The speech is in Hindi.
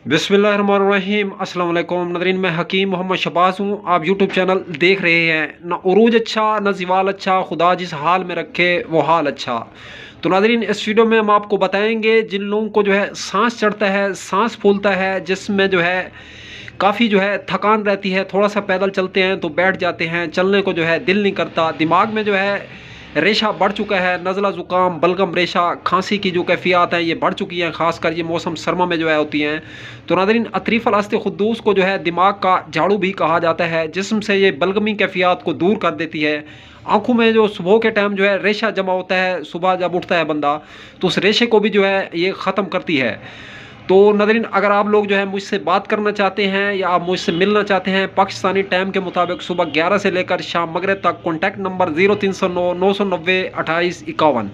बिस्मिल्लाहिर्रहमानिर्रहीम अस्सलाम वालेकुम नाज़रीन, मैं हकीम मोहम्मद शबाज़ हूँ। आप यूट्यूब चैनल देख रहे हैं। ना उरूज अच्छा ना ज़िवाल अच्छा, खुदा जिस हाल में रखे वो हाल अच्छा। तो नाज़रीन, इस वीडियो में हम आपको बताएंगे जिन लोगों को जो है सांस चढ़ता है, सांस फूलता है, जिसमें जो है काफ़ी जो है थकान रहती है, थोड़ा सा पैदल चलते हैं तो बैठ जाते हैं, चलने को जो है दिल नहीं करता, दिमाग में जो है रेशा बढ़ चुका है, नज़ला ज़ुकाम बलगम रेशा खांसी की जो कैफियत हैं ये बढ़ चुकी हैं, खासकर ये मौसम सरमा में जो है होती हैं। तो नाज़रीन, अतरीफ़ अल खुद्दूस को जो है दिमाग का झाड़ू भी कहा जाता है, जिस्म से ये बलगमी कैफियत को दूर कर देती है। आँखों में जो सुबह के टाइम जो है रेशा जमा होता है, सुबह जब उठता है बंदा तो उस रेशे को भी जो है ये ख़त्म करती है। तो नाज़रीन, अगर आप लोग जो है मुझसे बात करना चाहते हैं या आप मुझसे मिलना चाहते हैं पाकिस्तानी टाइम के मुताबिक सुबह 11 से लेकर शाम मगरिब तक, कॉन्टैक्ट नंबर 0309 990 2851।